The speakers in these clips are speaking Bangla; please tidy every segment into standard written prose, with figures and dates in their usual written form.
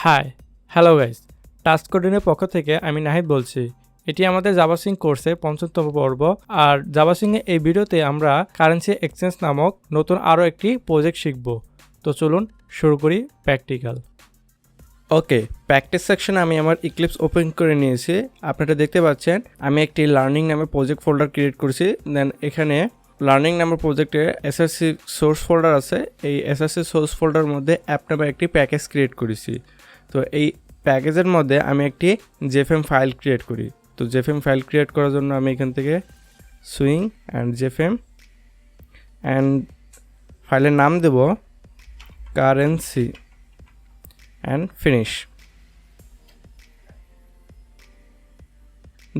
High, hello guys. টাস্ক কোডিনের পক্ষ থেকে আমি নাহিদ বলছি। এটি আমাদের জাভাসিং কোর্সের ৫ম পর্ব। আর জাভাসিংয়ে এই ভিডিওতে আমরা কারেন্সি এক্সচেঞ্জ নামক নতুন আরও একটি প্রজেক্ট শিখব। তো চলুন শুরু করি প্র্যাকটিক্যাল। ওকে, প্র্যাকটিস সেকশনে আমি আমার ইক্লিপস ওপেন করে নিয়েছি। আপনারা দেখতে পাচ্ছেন আমি একটি লার্নিং নামে প্রজেক্ট ফোল্ডার ক্রিয়েট করেছি। দেন এখানে লার্নিং নামের প্রজেক্টে এসএসসি সোর্স ফোল্ডার আছে। এই এসএসসি সোর্স ফোল্ডার মধ্যে অ্যাপ নামে একটি প্যাকেজ ক্রিয়েট করেছি। তো এই প্যাকেজের মধ্যে আমি একটি জেএফএম ফাইল ক্রিয়েট করি। তো জেএফএম ফাইল ক্রিয়েট করার জন্য আমি এখান থেকে সুইং অ্যান্ড জেএফএম অ্যান্ড ফাইলের নাম দেব currency and finish.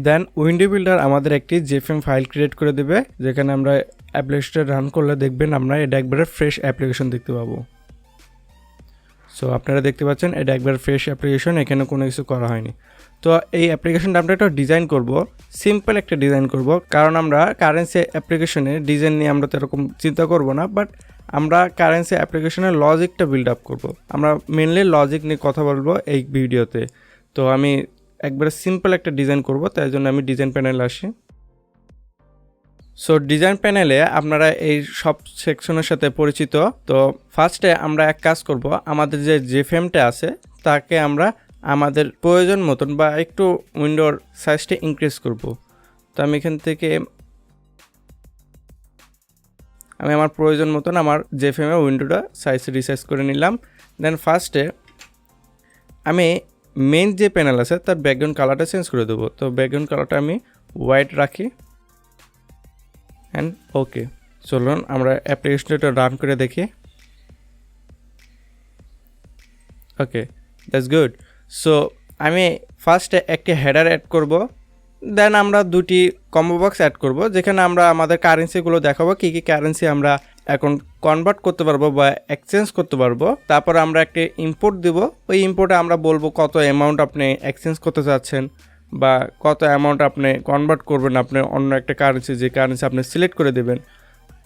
Then window builder আমাদের একটি জেএফএম ফাইল ক্রিয়েট করে দেবে, যেখানে আমরা অ্যাপ্লিকেশনটা রান করলে দেখবেন আমরা এটা একবারে ফ্রেশ অ্যাপ্লিকেশন দেখতে পাবো। সো আপনারা দেখতে পাচ্ছেন এটা একবার ফ্রেশ অ্যাপ্লিকেশন, এখানে কোনো কিছু করা হয়নি। তো এই অ্যাপ্লিকেশনটা আমরা একটা ডিজাইন করব, সিম্পল একটা ডিজাইন করব, কারণ আমরা কারেন্সি অ্যাপ্লিকেশনে ডিজাইন নিয়ে আমরা তো এরকম চিন্তা করব না, বাট আমরা কারেন্সি অ্যাপ্লিকেশনের লজিকটা বিল্ড আপ করব। আমরা মেনলি লজিক নিয়ে কথা বলবো এই ভিডিওতে। তো আমি একবারে সিম্পল একটা ডিজাইন করব, তাই জন্য আমি ডিজাইন প্যানেলে আসি। সো ডিজাইন প্যানেলে আপনারা এই সব সেকশনের সাথে পরিচিত। তো ফার্স্টে আমরা এক কাজ করব, আমাদের যে জেএফএমটা আছে তাকে আমরা আমাদের প্রয়োজন মতন বা একটু উইন্ডোর সাইজটা ইনক্রিজ করব। তো আমি এখান থেকে আমি আমার প্রয়োজন মতন আমার জেএফএমের উইন্ডোটা সাইজ রিসাইজ করে নিলাম। দেন ফার্স্টে আমি মেইন যে প্যানেল আছে তার ব্যাকগ্রাউন্ড কালারটা চেঞ্জ করে দেবো। তো ব্যাকগ্রাউন্ড কালারটা আমি হোয়াইট রাখি অ্যান্ড ওকে। চলুন আমরা অ্যাপ্লিকেশনটা রান করে দেখি। ওকে, দ্যাটস গুড। সো আমি ফার্স্টে একটি হেডার অ্যাড করব, দেন আমরা দুটি কম্বো বক্স অ্যাড করব, যেখানে আমরা আমাদের কারেন্সিগুলো দেখাবো, কী কী কারেন্সি আমরা এখন কনভার্ট করতে পারবো বা এক্সচেঞ্জ করতে পারবো। তারপর আমরা একটি ইম্পোর্ট দেব, ওই ইম্পোর্টে আমরা বলবো কত অ্যামাউন্ট আপনি এক্সচেঞ্জ করতে চাচ্ছেন বা কত অ্যামাউন্ট আপনি কনভার্ট করবেন আপনি অন্য একটা কারেন্সি, যে কারেন্সি আপনি সিলেক্ট করে দেবেন।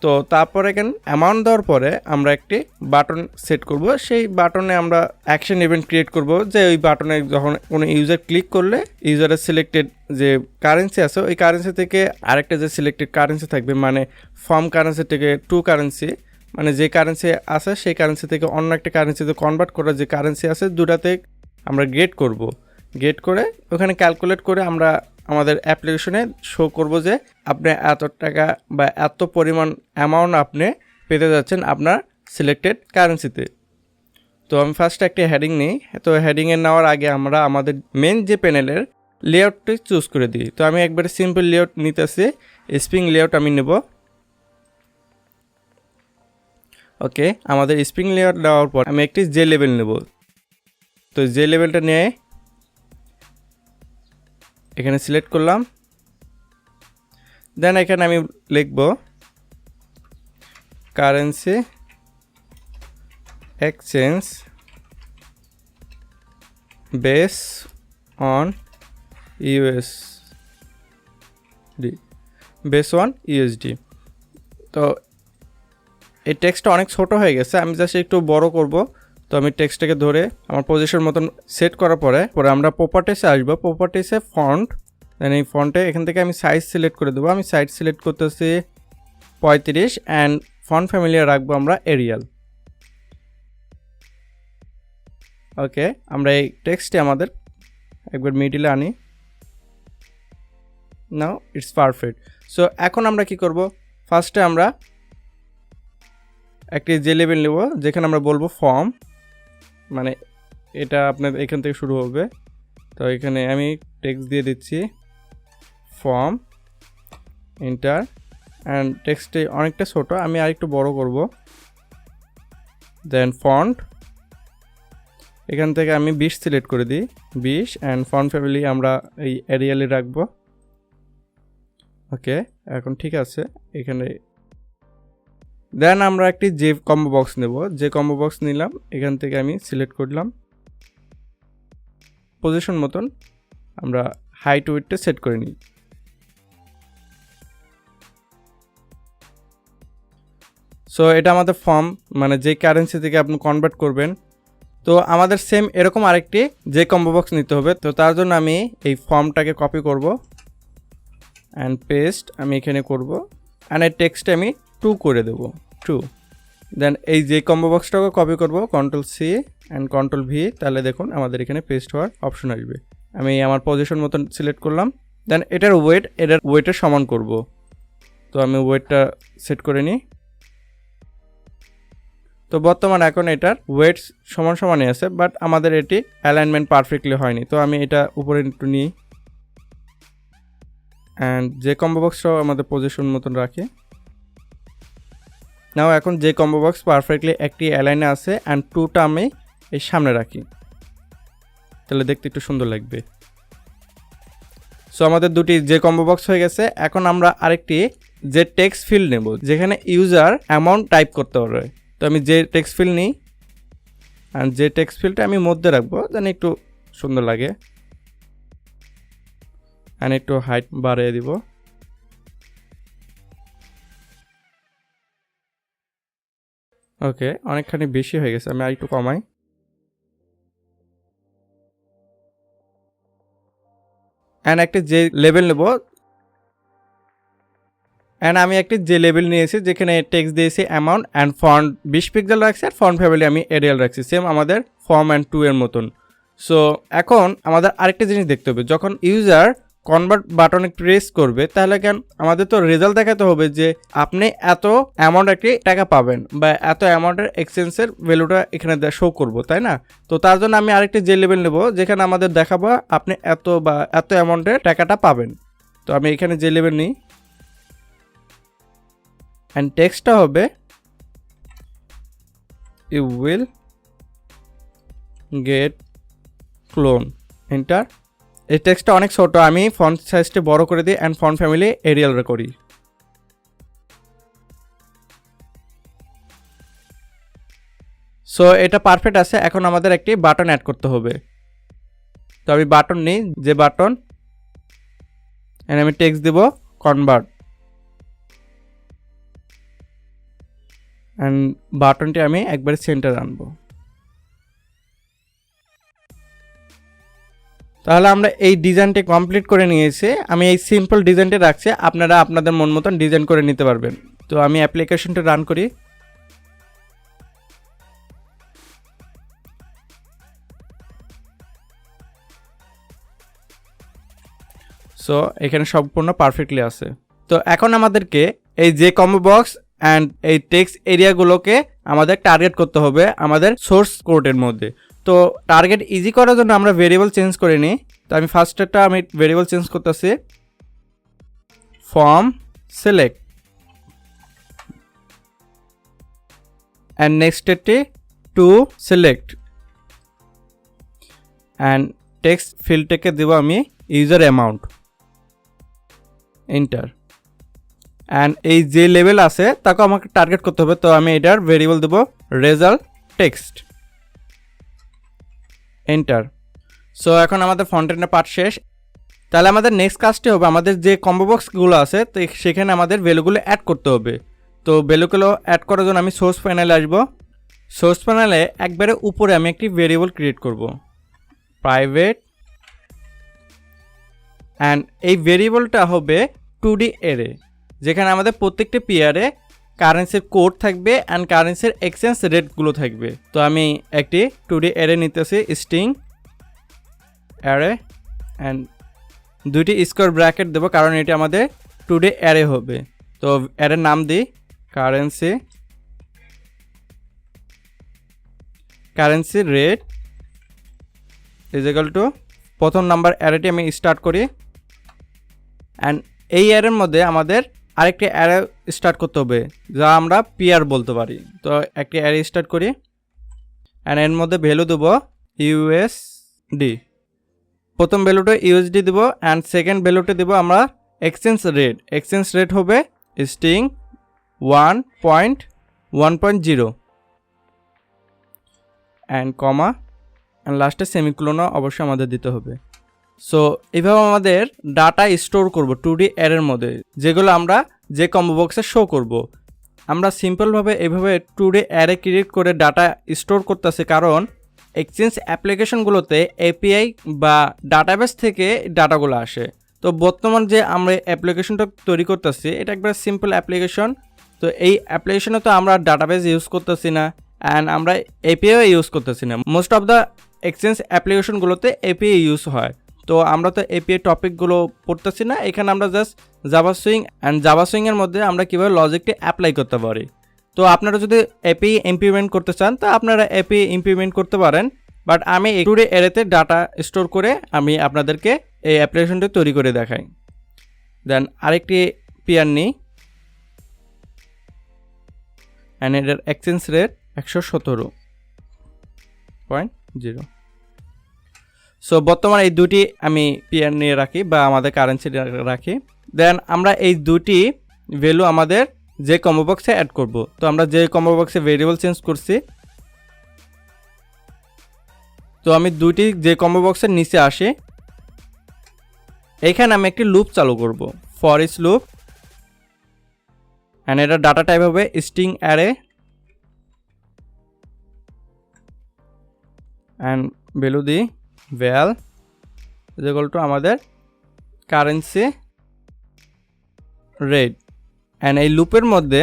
তো তারপরে এখানে অ্যামাউন্ট দেওয়ার পরে আমরা একটি বাটন সেট করব, সেই বাটনে আমরা অ্যাকশন ইভেন্ট ক্রিয়েট করব, যে ওই বাটনে যখন কোনো ইউজার ক্লিক করলে ইউজারের সিলেক্টেড যে কারেন্সি আছে ওই কারেন্সি থেকে আরেকটা যে সিলেক্টেড কারেন্সি থাকবে, মানে ফর্ম কারেন্সি থেকে টু কারেন্সি, মানে যে কারেন্সি আছে সেই কারেন্সি থেকে অন্য একটা কারেন্সিতে কনভার্ট করা যে কারেন্সি আছে দুটাতে আমরা গেট করব। গেট করে ওখানে ক্যালকুলেট করে আমরা আমাদের অ্যাপ্লিকেশনে শো করব যে আপনি এত টাকা বা এত পরিমাণ অ্যামাউন্ট আপনি পেতে যাচ্ছেন আপনার সিলেক্টেড কারেন্সিতে। তো আমি ফার্স্ট একটা হেডিং নিই। তো হেডিংয়ে নেওয়ার আগে আমরা আমাদের মেন যে প্যানেলের লেআউটটি চুজ করে দিই। তো আমি একবারে সিম্পল লেআউট নিতেছি, স্প্রিং লেআউট আমি নেব। ওকে, আমাদের স্প্রিং লেআউট নেওয়ার পর আমি একটি জে লেভেল নেব। তো জে লেভেলটা নিয়ে এখানে সিলেক্ট করলাম। দেন এখানে আমি লিখব currency exchange base on USD, base on USD. তো এই টেক্সটটা অনেক ছোট হয়ে গেছে, আমি জাস্ট একটু বড় করব। তো আমি টেক্সটটাকে ধরে আমার পজিশন মতন সেট করার পরে আমরা প্রপার্টিসে আসবো। প্রপার্টিসে ফন্ট, দেন এই ফন্টে এখান থেকে আমি সাইজ সিলেক্ট করে দেবো। আমি সাইজ সিলেক্ট করতেছি 35 অ্যান্ড ফন্ট ফ্যামিলি রাখবো আমরা এরিয়াল। ওকে, আমরা এই টেক্সটে আমাদের একবার মিডিলে আনি। Now it's perfect. সো এখন আমরা কি করব, ফার্স্টে আমরা একটি যে লেভেল নেব, যেখানে আমরা বলবো ফর্ম, মানে এটা আপনার এখান থেকে শুরু হবে। তো এখানে আমি টেক্সট দিয়ে দিচ্ছি ফর্ম এন্টার, অ্যান্ড টেক্সটে অনেকটা ছোট, আমি আরেকটু বড় করব। দেন ফন্ট, এখান থেকে আমি 20 সিলেক্ট করে দিই, 20, অ্যান্ড ফন্ট ফ্যামিলি আমরা এই এরিয়ালে রাখবো। ওকে, এখন ঠিক আছে। এখানে দেন আমরা একটি যে কম্বো বক্স নেব, যে কম্বো বক্স নিলাম এখান থেকে আমি সিলেক্ট করলাম। পজিশন মতন আমরা হাইট উইডটা সেট করে নিই। সো এটা আমাদের ফর্ম, মানে যে কারেন্সি থেকে আপনি কনভার্ট করবেন। তো আমাদের সেম এরকম আরেকটি যে কম্বো বক্স নিতে হবে। তো তার জন্য আমি এই ফর্মটাকে কপি করব অ্যান্ড পেস্ট আমি এখানে করব অ্যান্ড এই টেক্সটে আমি 2 করে দেব 2। দেন এই যে কম্বো বক্সটাকে কপি করব Ctrl+C অ্যান্ড Ctrl+V, তাহলে দেখুন আমাদের এখানে পেস্ট হওয়ার অপশন আসবে। আমি আমার পজিশন মতন সিলেক্ট করলাম। দেন এটার ওয়েটের সমান করব। তো আমি ওয়েটটা সেট করে নিই। তো বর্তমানে এখন এটার ওয়েট সমানই আছে, বাট আমাদের এটি অ্যালাইনমেন্ট পারফেক্টলি হয়নি। তো আমি এটা উপরে একটু নিই অ্যান্ড যে কম্বো বক্সটাও আমাদের পজিশন মতন রাখি। নাও এখন যে কম্বো বক্স পারফেক্টলি একটি অ্যালাইনে আছে অ্যান্ড 2টা আমি এই সামনে রাখি, তাহলে দেখতে একটু সুন্দর লাগবে। সো আমাদের দুটি যে কম্বো বক্স হয়ে গেছে। এখন আমরা আরেকটি যে টেক্সট ফিল্ড নেব যেখানে ইউজার অ্যামাউন্ট টাইপ করতে পারবে। তো আমি যে টেক্সট ফিল্ড নিই অ্যান্ড যে টেক্সট ফিল্ডটা আমি মধ্যে রাখবো যেন একটু সুন্দর লাগে অ্যান্ড একটু হাইট বাড়িয়ে দিব। ওকে, অনেকখানি বেশি হয়ে গেছে, আমি আর একটু কমাই। অ্যান্ড একটা যে লেভেল নেব অ্যান্ড আমি একটি যে লেভেল নিয়েছি যেখানে টেক্সট দিয়েছি অ্যামাউন্ট অ্যান্ড ফন্ট 20 পিক্সেল রাখছি আর ফন্ট ফ্যামিলি আমি এরিয়াল রাখছি, সেম আমাদের ফর্ম অ্যান্ড 2 এর মতন। সো এখন আমাদের আরেকটা জিনিস দেখতে হবে, যখন ইউজার কনভার্ট বাটনে প্রেস করবে তাহলে কেন আমাদের তো রেজাল্ট দেখাতে হবে যে আপনি এত অ্যামাউন্ট একটি টাকা পাবেন বা এত অ্যামাউন্টের এক্সচেঞ্জের ভ্যালুটা এখানে শো করবো, তাই না? তো তার জন্য আমি আরেকটি যে লেভেল নেব যেখানে আমাদের দেখাবো আপনি এত বা এত অ্যামাউন্টের টাকাটা পাবেন। তো আমি এখানে যে লেভেল নিই অ্যান্ড টেক্সটটা হবে you will get clone, enter. এই টেক্সটটা অনেক ছোট, আমি ফন্ট সাইজটা বড় করে দিই অ্যান্ড ফন্ট ফ্যামিলি এরিয়াল করি। সো এটা পারফেক্ট আছে। এখন আমাদের একটি বাটন অ্যাড করতে হবে। তো আমি বাটন নিই, যে বাটন এন্ড আমি টেক্সট দেব কনভার্ট অ্যান্ড বাটনটি আমি একবারে সেন্টার আনবো। তাহলে আমরা এই ডিজাইনটি কমপ্লিট করে নিয়েছি। আমি এই সিম্পল ডিজাইনটি রাখছি, আপনারা আপনাদের মন মতন ডিজাইন করে নিতে পারবেন। তো আমি অ্যাপ্লিকেশনটা রান করি। সো এখানে সম্পূর্ণ পারফেক্টলি আছে। তো এখন আমাদেরকে এই যে কম্বো বক্স অ্যান্ড এই টেক্সট এরিয়াগুলোকে আমাদের টার্গেট করতে হবে আমাদের সোর্স কোডের মধ্যে। তো টার্গেট ইজি করার জন্য আমরা ভেরিয়েবল চেঞ্জ করে নিই। তো আমি ফার্স্টেরটা আমি ভেরিয়েবল চেঞ্জ করতেছি, ফর্ম সিলেক্ট অ্যান্ড নেক্সটেরটি টু সিলেক্ট অ্যান্ড টেক্সট ফিল্ডটাকে দেবো আমি ইউজার অ্যামাউন্ট, এন্টার। অ্যান্ড এই যে লেভেল আছে তাকে আমাকে টার্গেট করতে হবে। তো আমি এটার ভেরিয়েবল দেবো রেজাল্ট টেক্সট, এন্টার। সো এখন আমাদের ফ্রন্ট এন্ডের পার্ট শেষ। তাহলে আমাদের নেক্সট কাজটি হবে আমাদের যে কম্বো বক্সগুলো আছে তো সেখানে আমাদের ভ্যালুগুলো অ্যাড করতে হবে। তো ভ্যালুগুলো অ্যাড করার জন্য আমি সোর্স প্যানেলে আসব। সোর্স প্যানেলে একবারে উপরে আমি একটি ভেরিয়েবল ক্রিয়েট করব, প্রাইভেট, অ্যান্ড এই ভেরিয়েবলটা হবে 2D অ্যারে, যেখানে আমাদের প্রত্যেকটি পেয়ারে কারেন্সির কোড থাকবে অ্যান্ড কারেন্সির এক্সচেঞ্জ রেটগুলো থাকবে। তো আমি একটি 2D অ্যারে নিতেছি, স্ট্রিং অ্যারে, অ্যান্ড দুইটি স্কোয়ার ব্র্যাকেট দেবো কারণ এটি আমাদের 2D অ্যারে হবে। তো অ্যারের নাম দিই currency rate is equal two প্রথম নাম্বার অ্যারেটি আমি স্টার্ট করি অ্যান্ড এই অ্যারের মধ্যে আমাদের আরেকটি অ্যারে স্টার্ট করতে হবে যা আমরা পিআর বলতে পারি। তো একটি অ্যারে স্টার্ট করি অ্যান্ড এর মধ্যে ভ্যালু দেবো ইউএসডি, প্রথম ভ্যালুটা ইউএসডি দেবো অ্যান্ড সেকেন্ড ভ্যালুটা দেবো আমরা এক্সচেঞ্জ রেট হবে স্ট্রিং 1.1.0 অ্যান্ড কমা অ্যান্ড লাস্টে সেমিকোলনও অবশ্যই আমাদের দিতে হবে। সো এইভাবে আমাদের ডাটা স্টোর করব 2D অ্যারের মধ্যে, যেগুলো আমরা যে কম্বো বক্সে শো করব। আমরা সিম্পলভাবে এইভাবে 2D অ্যারে ক্রিয়েট করে ডাটা স্টোর করতেছি কারণ এক্সচেঞ্জ অ্যাপ্লিকেশনগুলোতে এপিআই বা ডাটাবেস থেকে ডাটাগুলো আসে। তো বর্তমান যে আমরা অ্যাপ্লিকেশনটা তৈরি করতেছি এটা একবার সিম্পল অ্যাপ্লিকেশন। তো এই অ্যাপ্লিকেশনে তো আমরা ডাটাবেস ইউজ করতেছি না, অ্যান্ড আমরা এপিআইও ইউজ করতেছি না। মোস্ট অফ দ্য এক্সচেঞ্জ অ্যাপ্লিকেশনগুলোতে এপিআই ইউজ হয়। তো আমরা তো এপিআই টপিকগুলো পড়তেছি না, এখানে আমরা just Java swing and Java সুইংয়ের মধ্যে আমরা কীভাবে লজিকটি অ্যাপ্লাই করতে পারি। তো আপনারা যদি এপিআই ইমপ্লিমেন্ট করতে চান তা আপনারা এপিআই ইমপ্লিমেন্ট করতে পারেন, বাট আমি একটু এরেতে ডাটা স্টোর করে আমি আপনাদেরকে এই অ্যাপ্লিকেশনটি তৈরি করে দেখাই। দেন আরেকটি পিআর নিই, অ্যান্ড এটার এক্সচেঞ্জ রেট 117.0। সো বর্তমানে এই দুটি আমি পিআর নিয়ে রাখি বা আমাদের কারেন্সি রাখি। দেন আমরা এই দুটি ভ্যালু আমাদের যে কম্বো বক্সে অ্যাড করব। তো আমরা যে কম্বো বক্সে ভেরিয়েবল চেঞ্জ করছি, তো আমি দুটি যে কম্বো বক্সের নিচে আসি, এখানে আমি একটি লুপ চালু করব, ফর ইচ লুপ, অ্যান্ড এটা ডাটা টাইপ হবে স্ট্রিং অ্যারে, অ্যান্ড ভ্যালু দিই ভ্যাল ইকুয়াল টু আমাদের কারেন্সি রেট। অ্যান্ড এই লুপের মধ্যে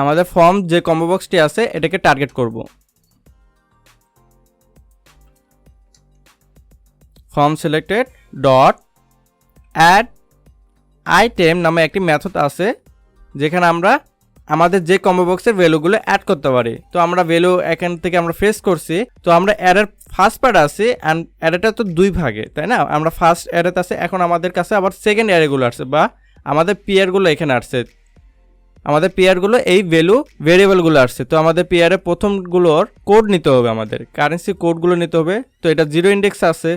আমাদের ফর্ম যে কম্বো বক্সটি আছে এটাকে টার্গেট করব। Form selected dot add item নামে একটি মেথড আছে যেখানে আমরা আমাদের যে কম্বো বক্সের ভ্যালুগুলো অ্যাড করতে পারি। তো আমরা ভ্যালু এখান থেকে আমরা ফ্রেশ করছি। তো আমরা অ্যারের ফার্স্ট পার্ট আছে, অ্যান্ড অ্যারেটা তো দুই ভাগে, তাই না? আমরা ফার্স্ট অ্যারেতে আছে, এখন আমাদের কাছে আবার সেকেন্ড অ্যারেগুলো আসছে বা আমাদের পিয়ারগুলো এখানে আসছে। আমাদের পিয়ারগুলো এই ভ্যালু ভেরিয়েবলগুলো আসছে। তো আমাদের পিয়ারের প্রথমগুলোর কোড নিতে হবে, আমাদের কারেন্সি কোডগুলো নিতে হবে। তো এটা 0 ইন্ডেক্স আছে,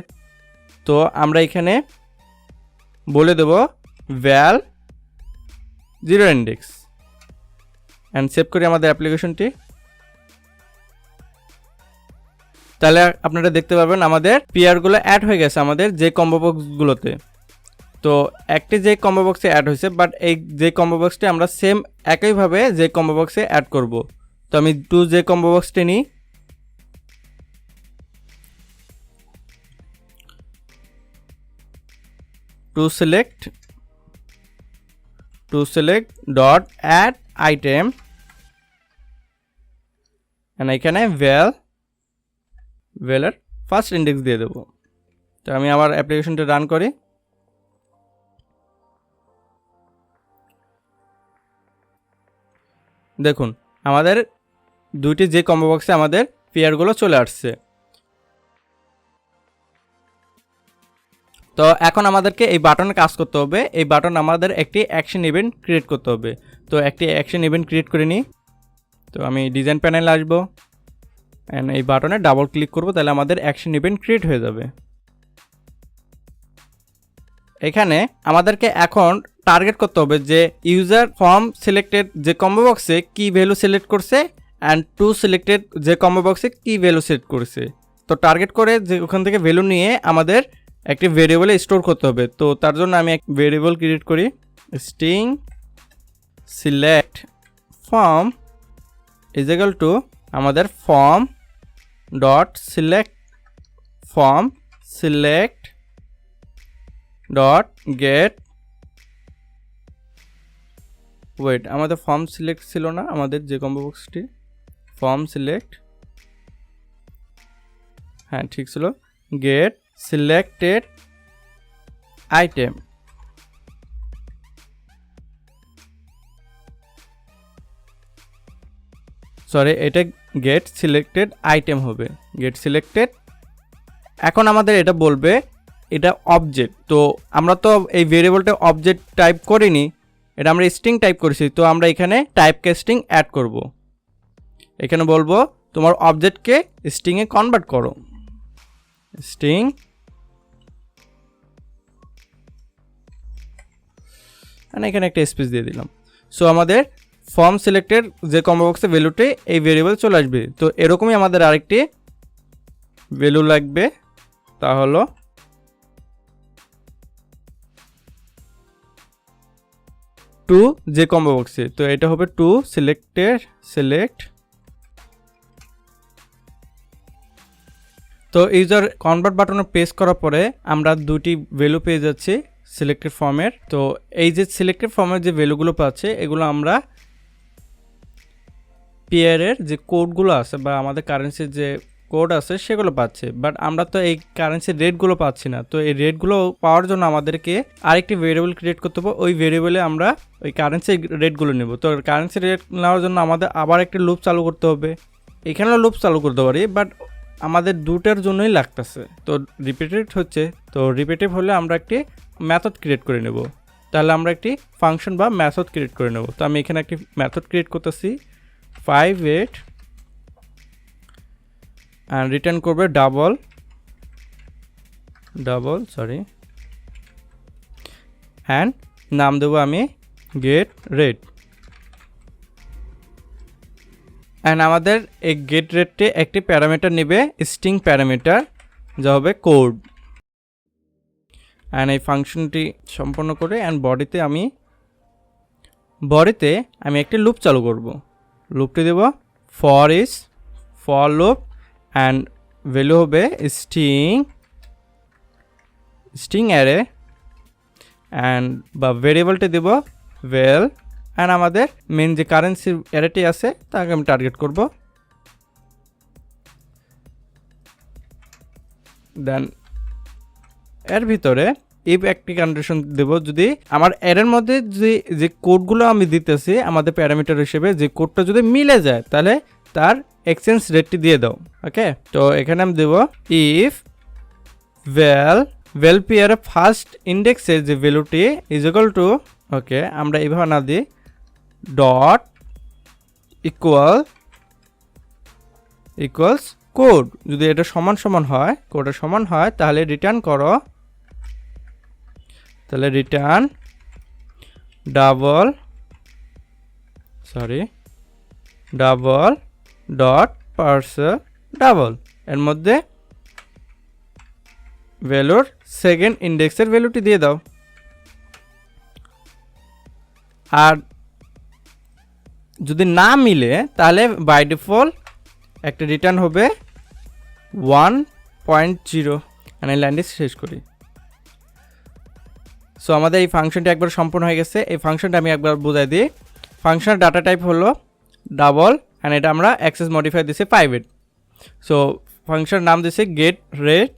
তো আমরা এখানে বলে দেব ভ্যাল 0 ইন্ডেক্স, অ্যান্ড সেভ করি আমাদের অ্যাপ্লিকেশনটি। তাহলে আপনারা দেখতে পাবেন আমাদের পিয়ারগুলো অ্যাড হয়ে গেছে আমাদের যে কম্বো বক্সগুলোতে। তো একটি যে কম্বো বক্সে অ্যাড হয়েছে, বাট এই যে কম্বো বক্সটি আমরা সেম একইভাবে যে কম্বো বক্সে অ্যাড করব। তো আমি যে কম্বো বক্সটি নিই, to select dot add item, and এখানে ভ্যালের ফার্স্ট ইন্ডেক্স দিয়ে দেব। তো আমি আমার অ্যাপ্লিকেশনটা রান করি। দেখুন আমাদের দুইটি যে কম্বো বক্সে আমাদের পেয়ারগুলো চলে আসছে। তো এখন আমাদেরকে এই বাটনে কাজ করতে হবে। এই বাটন আমাদের একটি অ্যাকশন ইভেন্ট ক্রিয়েট করতে হবে। তো একটি অ্যাকশন ইভেন্ট ক্রিয়েট করে নিই। তো আমি ডিজাইন প্যানেলে আসবো, অ্যান্ড এই বাটনে ডাবল ক্লিক করব, তাহলে আমাদের অ্যাকশন ইভেন্ট ক্রিয়েট হয়ে যাবে। এখানে আমাদেরকে এখন টার্গেট করতে হবে যে ইউজার ফর্ম সিলেক্টেড যে কম্বো বক্সে কি ভ্যালু সিলেক্ট করছে, অ্যান্ড টু সিলেক্টেড যে কম্বো বক্সে কি ভ্যালু সিলেক্ট করছে। তো টার্গেট করে যে ওখান থেকে ভ্যালু নিয়ে আমাদের একটি ভেরিয়েবলে স্টোর করতে হবে। তো তার জন্য আমি এক ভেরিয়েবল ক্রিয়েট করি, string select form is equal to আমাদের form dot select dot get wait, আমাদের ফর্ম সিলেক্ট ছিল না, আমাদের যে কম্বো বক্সটি ফর্ম সিলেক্ট, হ্যাঁ ঠিক ছিল, গেট সিলেক্টেড আইটেম। সরি, এটা গেট সিলেক্টেড আইটেম হবে, গেট সিলেক্টেড। এখন আমাদের এটা বলবে এটা অবজেক্ট। তো আমরা তো এই ভেরিয়েবলটা অবজেক্ট টাইপ করিনি, এটা আমরা স্ট্রিং টাইপ করেছি। তো আমরা এখানে টাইপ কাস্টিং অ্যাড করব। এখানে বলবো তোমার অবজেক্টকে স্ট্রিংয়ে কনভার্ট করো, স্ট্রিং এখানে একটা স্পেস দিয়ে দিলাম। সো আমাদের ফর্ম সিলেক্টেড যে কম্বো বক্সে ভ্যালুটি এই ভেরিয়েবল চলে আসবে। তো এরকমই আমাদের আরেকটি ভ্যালু লাগবে, তা হলো টু যে কম্বো বক্সে। তো এটা হবে টু সিলেক্ট তো ইউজার কনভার্ট বাটনে প্রেস করার পরে আমরা দুটি ভ্যালু পেয়ে যাচ্ছি সিলেক্টেড ফর্মের। তো এই যে সিলেক্টেড ফর্মের যে ভ্যালুগুলো পাচ্ছে এগুলো আমরা পেয়ারের যে কোডগুলো আছে বা আমাদের কারেন্সির যে কোড আছে সেগুলো পাচ্ছে, বাট আমরা তো এই কারেন্সির রেটগুলো পাচ্ছি না। তো এই রেটগুলো পাওয়ার জন্য আমাদেরকে আরেকটি ভেরিয়েবল ক্রিয়েট করতে হবে, ওই ভেরিয়েবলে আমরা ওই কারেন্সির রেটগুলো নেব। তো কারেন্সি রেট নেওয়ার জন্য আমাদের আবার একটি লুপ চালু করতে হবে। এখানেও লুপ চালু করতে পারি, বাট আমাদের দুটার জন্যই লাগতেছে। তো রিপিটেড হচ্ছে, তো রিপিটেড হলে আমরা একটি মেথড ক্রিয়েট করে নেব। তাহলে আমরা একটি ফাংশন বা মেথড ক্রিয়েট করে নেব। তো আমি এখানে একটি মেথড ক্রিয়েট করতেছি 58 and রিটার্ন করবে ডাবল অ্যান্ড নাম দেবো আমি গেট রেট। অ্যান্ড আমাদের এই গেট রেটটি একটি প্যারামিটার নেবে, স্ট্রিং প্যারামিটার, যা হবে কোড। অ্যান্ড এই ফাংশনটি সম্পন্ন করে অ্যান্ড বডিতে আমি একটি লুপ চালু করব। লুপটি দেব ফর লুপ অ্যান্ড ভ্যালু হবে স্ট্রিং অ্যারে অ্যান্ড বা ভেরিয়েবলটি দেব ভ্যাল। অ্যান্ড আমাদের মেন যে কারেন্সির অ্যারেটি আছে তাকে আমি টার্গেট করব। দেন এর ভিতরে ইফ একটি কন্ডিশন দেব, যদি আমার এর মধ্যে যে কোডগুলো আমি দিতেছি আমাদের প্যারামিটার হিসেবে যে কোডটা যদি মিলে যায় তাহলে তার এক্সচেঞ্জ রেটটি দিয়ে দাও। ওকে, তো এখানে আমি দেব ইফ ভ্যাল পেয়ার ফার্স্ট ইন্ডেক্সের যে ভ্যালুটি ইজ ইকুয়াল টু, ওকে আমরা এইভাবে না দিই, ডট ইকুয়ালস কোড। যদি এটা সমান হয়, কোডের সমান হয়, তাহলে রিটার্ন করো, তাহলে return double dot parcel double, এর মধ্যে ভ্যালুর সেকেন্ড ইন্ডেক্সের ভ্যালুটি দিয়ে দাও। আর যদি না মিলে তাহলে বাই ডিফল্ট একটা রিটার্ন হবে 1.0। মানে লাইনটি শেষ করি। সো আমাদের এই ফাংশনটি একবার সম্পূর্ণ হয়ে গেছে। এই ফাংশনটা আমি একবার বোঝাই দিই। ফাংশনের ডাটা টাইপ হলো ডাবল অ্যান্ড এটা আমরা অ্যাক্সেস মডিফাই দিছি 58। সো ফাংশনের নাম দিছে গেট রেট।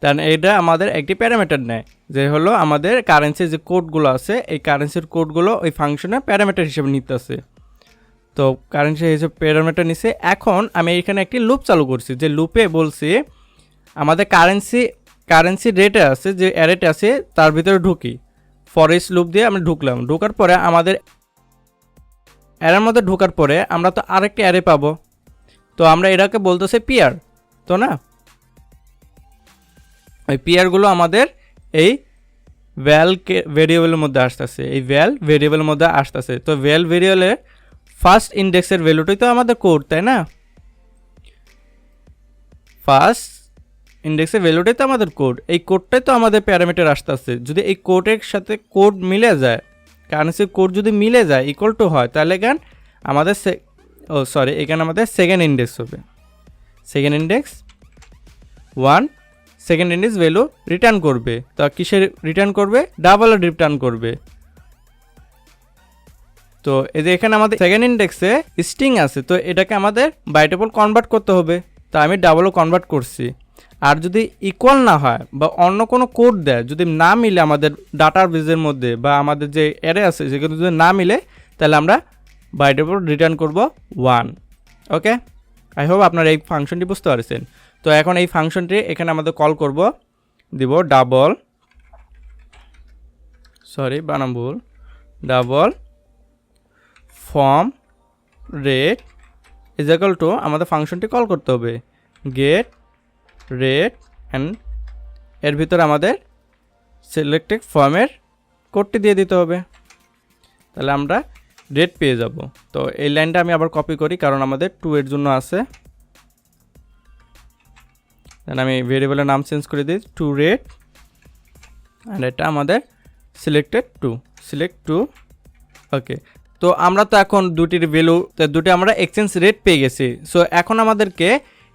দেন এটা আমাদের একটি প্যারামিটার নেয়, যে হলো আমাদের কারেন্সির যে কোডগুলো আছে এই কারেন্সির কোডগুলো ওই ফাংশনে প্যারামিটার হিসেবে নিতেছে। তো কারেন্সি হিসেবে প্যারামিটার নিছে। এখন আমি এখানে একটি লুপ চালু করছি, যে লুপে বলছি আমাদের কারেন্সি রেটে আছে যে অ্যারেটে আছে তার ভিতরে ঢুকি। ফর ইচ লুপ দিয়ে আমরা ঢুকলাম। ঢোকার পরে আমাদের অ্যারের মধ্যে ঢোকার পরে আমরা তো আরেকটি অ্যারে পাবো। তো আমরা এটাকে বলতেছে পিয়ার, তো না ওই পিয়ারগুলো আমাদের এই ভেরিয়েবলের মধ্যে আসতেছে, এই ভেরিয়েবলের মধ্যে আসতেছে। তো ভেরিয়েবলের ফার্স্ট ইন্ডেক্সের ভ্যালুটাই তো আমাদের কোড, তাই না? ফার্স্ট ইন্ডেক্সের ভ্যালুটাই তো আমাদের কোড, এই কোডটাই তো আমাদের প্যারামিটার আসতেছে। যদি এই কোডের সাথে কোড মিলে যায়, কারেন্সির কোড যদি মিলে যায় ইকুয়াল টু হয়, তাহলে এখানে আমাদের এখানে আমাদের সেকেন্ড ইন্ডেক্স হবে, second index 1, second index value return করবে। তো কিসের রিটার্ন করবে? ডাবল রিটার্ন করবে। তো এই যে এখানে আমাদের সেকেন্ড ইন্ডেক্সে স্ট্রিং আছে, তো এটাকে আমাদের বাইটেবল কনভার্ট করতে হবে। তো আমি ডাবলও কনভার্ট করছি। আর যদি ইকুয়াল না হয় বা অন্য কোনো কোড দেয়, যদি না মিলে আমাদের ডাটার বেজের মধ্যে বা আমাদের যে অ্যারে আছে সেগুলো যদি না মিলে, তাহলে আমরা বাইটেবল রিটার্ন করব 1। ওকে, আই হোপ আপনারা এই ফাংশনটি বুঝতে পারছেন। তো এখন এই ফাংশনটি এখানে আমাদের কল করব, দিব double form rate is equal to, আমাদের ফাংশনটি কল করতে হবে গেট রেট অ্যান্ড এর ভিতরে আমাদের সিলেক্টেড ফর্মের কোডটি দিয়ে দিতে হবে। তাহলে আমরা রেট পেয়ে যাব। তো এই লাইনটা আমি আবার কপি করি, কারণ আমাদের 2 এর জন্য আছে। দেন আমি ভেরিয়েবলের নাম চেঞ্জ করে দিই টু রেট, আর এটা আমাদের সিলেক্ট টু। ওকে, তো আমরা তো এখন দুটি আমরা এক্সচেঞ্জ রেট পেয়ে গেছি। সো এখন আমাদেরকে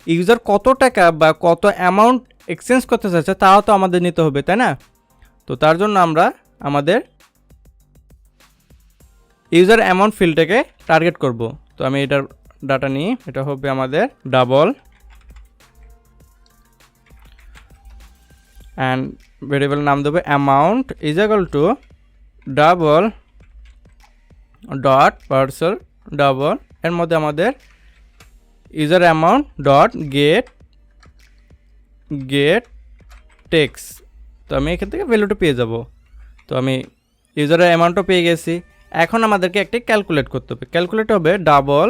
ইউজার কত টাকা বা কত অ্যামাউন্ট এক্সচেঞ্জ করতে চাচ্ছে তাও তো আমাদের নিতে হবে, তাই না? তো তার জন্য আমরা আমাদের ইউজার অ্যামাউন্ট ফিল্ডটাকে টার্গেট করব। তো আমি এটার ডাটা নিই, এটা হবে আমাদের ডাবল অ্যান্ড ভেরিয়েবল নাম দেবো amount is equal to double dot parcel double, এর মধ্যে আমাদের user amount dot get text. তো আমি এখান থেকে ভ্যালুটা পেয়ে যাব। তো আমি ইউজারের অ্যামাউন্টও পেয়ে গেছি। এখন আমাদেরকে একটি ক্যালকুলেট করতে হবে। ক্যালকুলেট হবে ডাবল,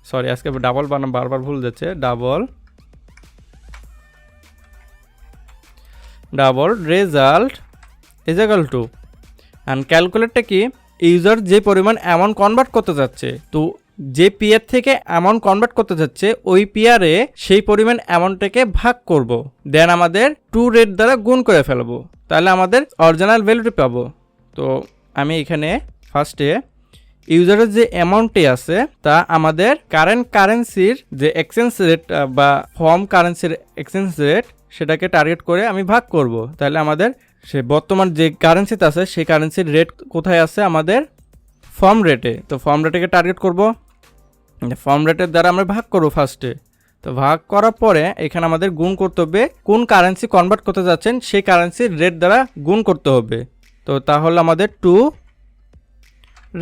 সরি আজকে ডাবল বানাম বারবার ভুল যাচ্ছে, double result is equal to, and ক্যালকুলেটটা কি, ইউজার যে পরিমাণ অ্যামাউন্ট কনভার্ট করতে যাচ্ছে, তো যে পিয়ার থেকে অ্যামাউন্ট কনভার্ট করতে যাচ্ছে ওই পিয়ারে সেই পরিমাণ অ্যামাউন্টটাকে ভাগ করব, দেন আমাদের টু রেট দ্বারা গুণ করে ফেলবো, তাহলে আমাদের অরিজিনাল ভ্যালুটি পাবো। তো আমি এখানে ফার্স্টে ইউজারের যে অ্যামাউন্টটি আছে তা আমাদের কারেন্ট কারেন্সির যে এক্সচেঞ্জ রেট বা ফর্ম কারেন্সির এক্সচেঞ্জ রেট সেটাকে টার্গেট করে আমি ভাগ করব। তাহলে আমাদের সে বর্তমান যে কারেন্সিতে আছে সেই কারেন্সির রেট কোথায় আছে, আমাদের ফর্ম রেটে। তো ফর্ম রেটেকে টার্গেট করব, ফর্ম রেটের দ্বারা আমরা ভাগ করব ফার্স্টে। তো ভাগ করার পরে এখানে আমাদের গুণ করতে হবে, কোন কারেন্সি কনভার্ট করতে যাচ্ছেন সেই কারেন্সির রেট দ্বারা গুণ করতে হবে। তো তাহলে আমাদের টু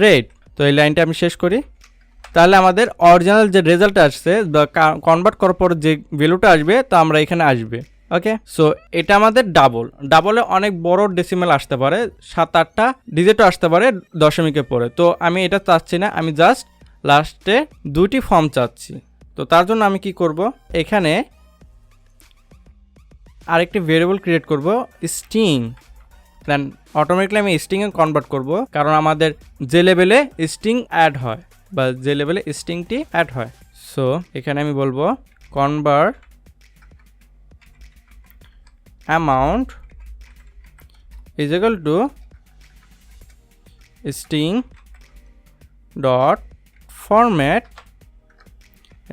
রেট। তো এই লাইনটা আমি শেষ করি। তাহলে আমাদের অরিজিনাল যে রেজাল্ট আসছে বা কনভার্ট করার পর যে ভ্যালুটা আসবে তা আমরা এখানে আসবে। ওকে, সো এটা আমাদের ডাবলে অনেক বড় ডেসিমেল আসতে পারে, 7-8টা ডিজিটও আসতে পারে দশমিকের পরে। তো আমি এটা চাচ্ছি না, আমি জাস্ট লাস্টে দুটি ফর্ম চাচ্ছি। তো তার জন্য আমি কি করব, এখানে আরেকটি ভেরিয়েবল ক্রিয়েট করব স্ট্রিং, দেন অটোমেটিকলি আমি স্ট্রিংয়ে কনভার্ট করব, কারণ আমাদের যে লেভেলে স্ট্রিং অ্যাড হয় বা যে লেভেলে স্ট্রিংটি অ্যাড হয়। সো এখানে আমি বলবো convert amount is equal to string dot format,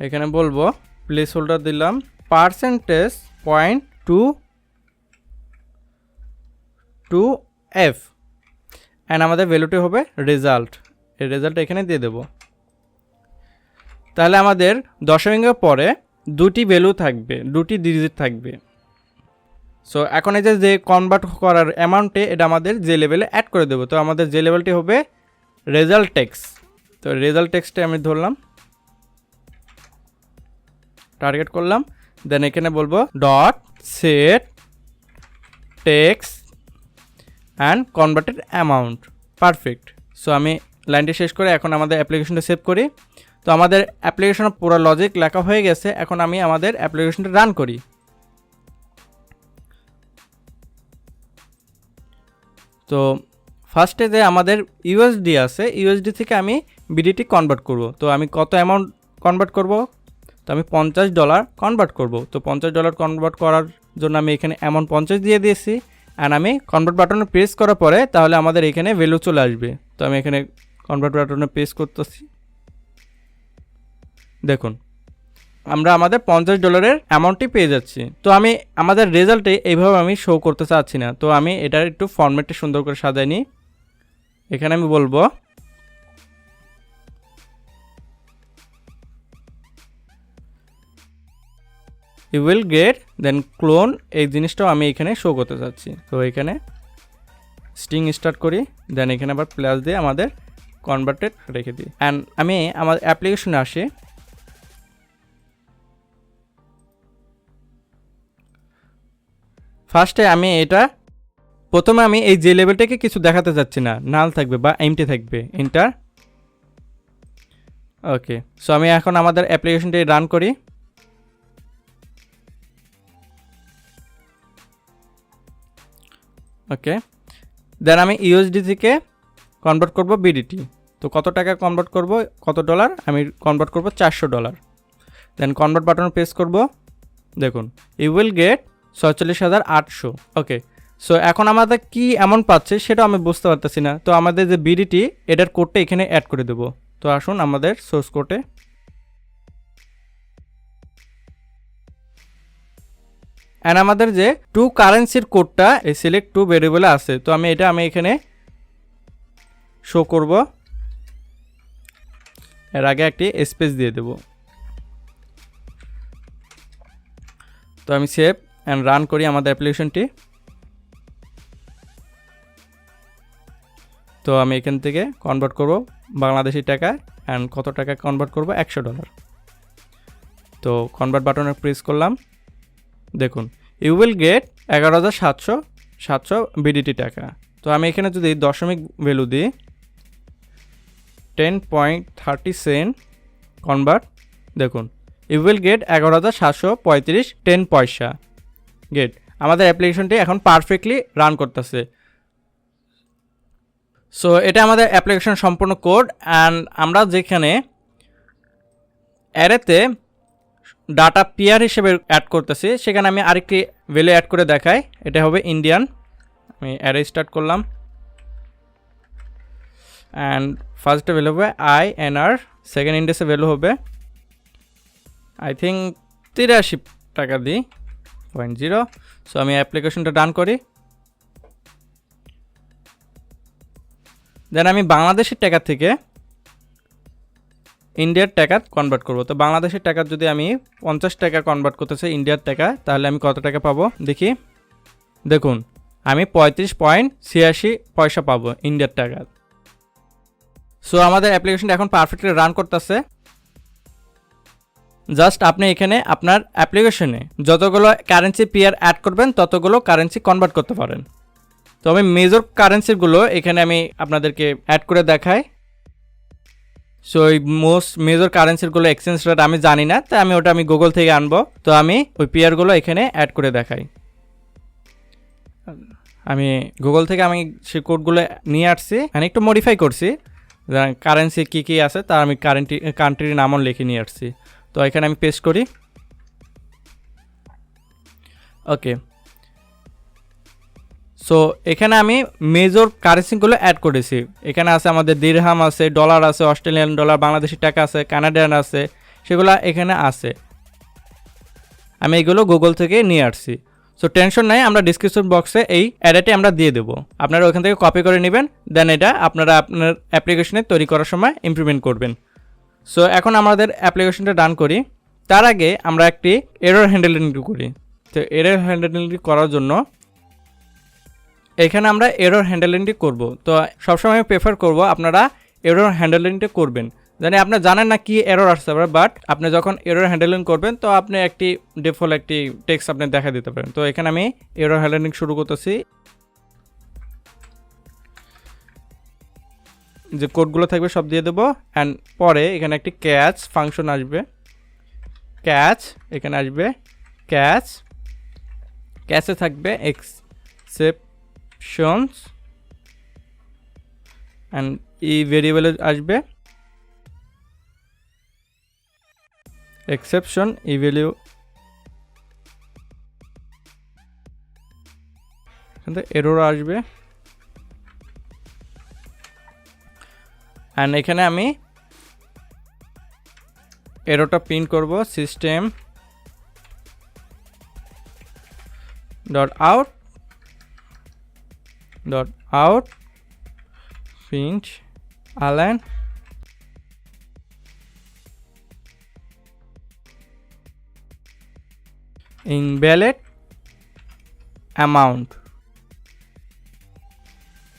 এখানে বলবো প্লেস হোল্ডার দিলাম percentage point two F, and আমাদের ভ্যালুটি হবে রেজাল্ট। এই রেজাল্ট এখানে দিয়ে দেব। তাহলে আমাদের দশমিকের পরে দুটি ভ্যালু থাকবে, দুটি ডিজিট থাকবে। সো এখন এই যে কনভার্ট করার অ্যামাউন্টে এটা আমাদের যে লেভেলে অ্যাড করে দেবো। তো আমাদের যে লেভেলটি হবে রেজাল্ট টেক্স। তো রেজাল্ট টেক্সটে আমি ধরলাম, টার্গেট করলাম, দেন এখানে বলবো dot set text and converted amount, perfect. So আমি লাইনটি শেষ করে এখন আমাদের অ্যাপ্লিকেশনটা সেভ করি। তো আমাদের অ্যাপ্লিকেশনের পুরো লজিক লেখা হয়ে গেছে। এখন আমি আমাদের অ্যাপ্লিকেশনটা রান করি। তো ফার্স্টে যে আমাদের ইউএসডি আছে, ইউএসডি থেকে আমি বিডিটি কনভার্ট করব। তো আমি কত অ্যামাউন্ট কনভার্ট করব, তো আমি $50 কনভার্ট করব। তো $50 কনভার্ট করার জন্য আমি এখানে অ্যামাউন্ট 50 দিয়ে দিয়েছি, অ্যান্ড আমি কনভার্ট বাটনে প্রেস করার পরে তাহলে আমাদের এখানে ভ্যালু চলে আসবে। তো আমি এখানে কনভার্ট বাটনে প্রেস করতেছি, দেখুন আমরা আমাদের $50 অ্যামাউন্টটি পেয়ে যাচ্ছি। তো আমি আমাদের রেজাল্টে এইভাবে আমি শো করতে চাচ্ছি না। তো আমি এটার একটু ফরম্যাটটি সুন্দর করে সাজাই নিই। এখানে আমি বলবো you will get then clone, এই জিনিসটাও আমি এখানে শো করতে চাচ্ছি। তো এখানে স্ট্রিং স্টার্ট করি, দেন এখানে আবার প্লাস দিয়ে আমাদের কনভার্টেড রেখে দিই। অ্যান্ড আমি আমার অ্যাপ্লিকেশনে আসি। ফার্স্টে আমি এটা প্রথমে আমি এই যে লেভেলটাকে কিছু দেখাতে চাচ্ছি না, নাল থাকবে বা এমটি থাকবে, এন্টার। ওকে, সো আমি এখন আমাদের অ্যাপ্লিকেশনটি রান করি। ওকে, দেন আমি ইউএসডি থেকে কনভার্ট করব বিডিটি। তো কত টাকা কনভার্ট করব, কত ডলার, আমি কনভার্ট করব $400। দেন কনভার্ট বাটন প্রেস করব, দেখুন you will get 46,800। Okay, so এখন আমাদের কি অ্যামাউন্ট পাচ্ছে সেটা আমি বুঝতে পারতেছি না। তো আমাদের যে বিডিটি এটার কোডটা এখানে অ্যাড করে দেবো। তো আসুন আমাদের সোর্স কোডে, অ্যান্ড আমাদের যে টু কারেন্সির কোডটা এই সিলেক্ট টু ভেরিয়েবলে আছে, তো আমি এখানে শো করব। এর আগে একটি স্পেস দিয়ে দেব। তো আমি সেভ অ্যান্ড রান করি আমাদের অ্যাপ্লিকেশনটি। তো আমি এখান থেকে কনভার্ট করব বাংলাদেশি টাকা, অ্যান্ড কত টাকা কনভার্ট করব, $100। তো কনভার্ট বাটনে প্রেস করলাম। দেখুন ইউ উইল গেট 11,700 বিডিটি টাকা। তো আমি এখানে যদি দশমিক ভ্যালু দিই 10.30 সেন্ট কনভার্ট, দেখুন ইউ উইল গেট 11,735 10 পয়সা। গেট আমাদের অ্যাপ্লিকেশনটি এখন পারফেক্টলি রান করতেছে। সো এটা আমাদের অ্যাপ্লিকেশন সম্পূর্ণ কোড। অ্যান্ড আমরা যেখানে অ্যারেতে ডাটা পেয়ার হিসেবে অ্যাড করতেছি, সেখানে আমি আরেকটি ভ্যালু অ্যাড করে দেখাই। এটা হবে ইন্ডিয়ান। আমি অ্যারে স্টার্ট করলাম, অ্যান্ড ফার্স্টে ভ্যালু হবে INR, সেকেন্ড ইন্ডেক্সে ভ্যালু হবে আই থিঙ্ক 83 টাকা দিই 0.0। সো আমি অ্যাপ্লিকেশনটা ডান করি। দেন আমি বাংলাদেশের টাকা থেকে ইন্ডিয়ার টাকা কনভার্ট করব। তো বাংলাদেশের টাকা যদি আমি 50 টাকা কনভার্ট করতে চাই ইন্ডিয়ার টাকা, তাহলে আমি কত টাকা পাবো দেখি। দেখুন আমি 35.86 পয়সা পাবো ইন্ডিয়ার টাকা। সো আমাদের অ্যাপ্লিকেশনটা এখন পারফেক্টলি রান করতেছে। জাস্ট আপনি এখানে আপনার অ্যাপ্লিকেশনে যতগুলো কারেন্সি পেয়ার অ্যাড করবেন ততগুলো কারেন্সি কনভার্ট করতে পারেন। তো আমি মেজর কারেন্সিগুলো এখানে আমি আপনাদেরকে অ্যাড করে দেখাই। সো এই মোস্ট মেজর কারেন্সিগুলো এক্সচেঞ্জ রেট আমি জানি না, তাই আমি গুগল থেকে আনবো। তো আমি ওই পেয়ারগুলো এখানে অ্যাড করে দেখাই। আমি গুগল থেকে সেই কোডগুলো নিয়ে আসছি, আমি একটু মডিফাই করছি। কারেন্সি কী আছে তার আমি কান্ট্রির নামও লিখে নিয়ে আসছি। তো এখানে আমি পেস্ট করি। ওকে, সো এখানে আমি মেজর কারেন্সিগুলো অ্যাড করেছি। এখানে আছে আমাদের দিরহাম আছে, ডলার আছে, অস্ট্রেলিয়ান ডলার, বাংলাদেশি টাকা আছে, কানাডিয়ান আছে, সেগুলো এখানে আছে। আমি এগুলো গুগল থেকে নিয়ে আসছি। সো টেনশন নাই, আমরা ডিসক্রিপশন বক্সে এই অ্যাডাটি আমরা দিয়ে দেবো, আপনারা ওখান থেকে কপি করে নেবেন। দেন এটা আপনারা আপনার অ্যাপ্লিকেশনে তৈরি করার সময় ইমপ্লিমেন্ট করবেন। সো এখন আমাদের অ্যাপ্লিকেশনটা ডান করি। তার আগে আমরা একটি এরর হ্যান্ডেলিং করি। তো এরর হ্যান্ডেলিং করার জন্য এখানে আমরা এরর হ্যান্ডেলিংটি করব। তো সবসময় আমি প্রেফার করব আপনারা এরর হ্যান্ডেলিংটা করবেন। আপনি জানেন না কি এরর আসতে পারে, বাট আপনি যখন এরর হ্যান্ডেলিং করবেন তো আপনি একটি ডিফল্ট একটি টেক্সট আপনি দেখা দিতে পারেন। তো এখানে আমি এরর হ্যান্ডেলিং শুরু করতেছি। যে কোডগুলো থাকবে সব দিয়ে দেবো, অ্যান্ড পরে এখানে একটি ক্যাচ ফাংশন আসবে। এখানে আসবে ক্যাচে থাকবে এক্সেপশনস, অ্যান্ড এই ভেরিয়েবলে আসবে এক্সেপশন ই ভ্যালু, এরর আসবে। অ্যান্ড এখানে আমি এররটা প্রিন্ট করব, system dot out print line invalid amount.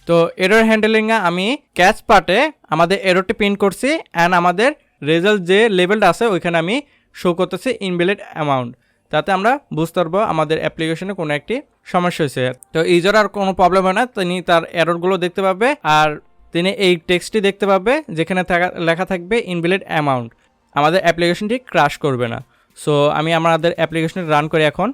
তো এরর হ্যান্ডেলিংয়ে আমি ক্যাচ পার্টে আমাদের এররটি প্রিন্ট করছি, অ্যান্ড আমাদের রেজাল্ট যে লেভেলটা আছে ওইখানে আমি শো করতেছি ইনভ্যালিড অ্যামাউন্ট, তাতে আমরা বুঝতে পারবো আমাদের অ্যাপ্লিকেশনে কোনো একটি সমস্যা হয়েছে। তো ইউজার আর কোনো প্রবলেম হয় না, তিনি তার এররগুলো দেখতে পাবে, আর তিনি এই টেক্সটটি দেখতে পাবে যেখানে লেখা থাকবে ইনভ্যালিড অ্যামাউন্ট। আমাদের অ্যাপ্লিকেশনটি ক্র্যাশ করবে না। সো আমি আমাদের অ্যাপ্লিকেশনটি রান করি এখন।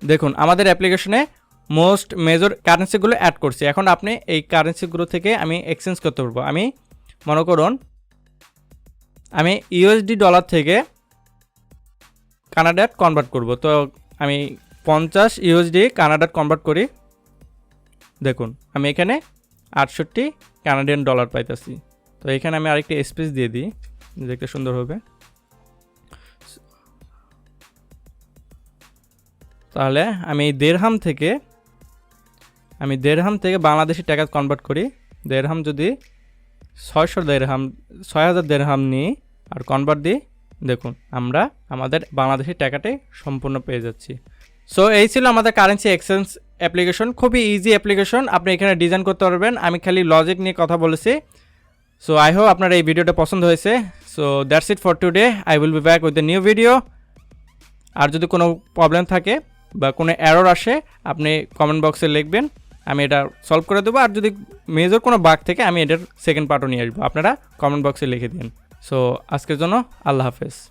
দেখুন আমাদের অ্যাপ্লিকেশনে মোস্ট মেজর কারেন্সিগুলো অ্যাড করছি। এখন আপনি এই কারেন্সিগুলো থেকে আমি এক্সচেঞ্জ করতে পারবো। আমি মনে করুন আমি ইউএসডি ডলার থেকে কানাডায় কনভার্ট করব। তো আমি 50 ইউএসডি কানাডায় কনভার্ট করি। দেখুন আমি এখানে 68 কানাডিয়ান ডলার পাইতেছি। তো এখানে আমি আরেকটি স্পেস দিয়ে দিই, দেখতে সুন্দর হবে। তাহলে আমি এই দেড়হাম থেকে বাংলাদেশি টাকা কনভার্ট করি। দেড়হাম যদি 6,000 দেড়হাম নিই আর কনভার্ট দিই, দেখুন আমরা আমাদের বাংলাদেশি টাকাটাই সম্পূর্ণ পেয়ে যাচ্ছি। সো এই ছিল আমাদের কারেন্সি এক্সচেঞ্জ অ্যাপ্লিকেশন। খুবই ইজি অ্যাপ্লিকেশন, আপনি এখানে ডিজাইন করতে পারবেন। আমি খালি লজিক নিয়ে কথা বলেছি। সো আই হোপ আপনার এই ভিডিওটা পছন্দ হয়েছে। So that's it for today, I will be back with the new video. আর যদি কোনো প্রবলেম থাকে বা কোনো এরর আসে আপনি কমেন্ট বক্সে লিখবেন, আমি এটা সলভ করে দেবো। আর যদি মেজর কোনো বাগ থেকে আমি এটার সেকেন্ড পার্টও নিয়ে আসবো, আপনারা কমেন্ট বক্সে লিখে দিন। সো আজকের জন্য আল্লাহ হাফেজ।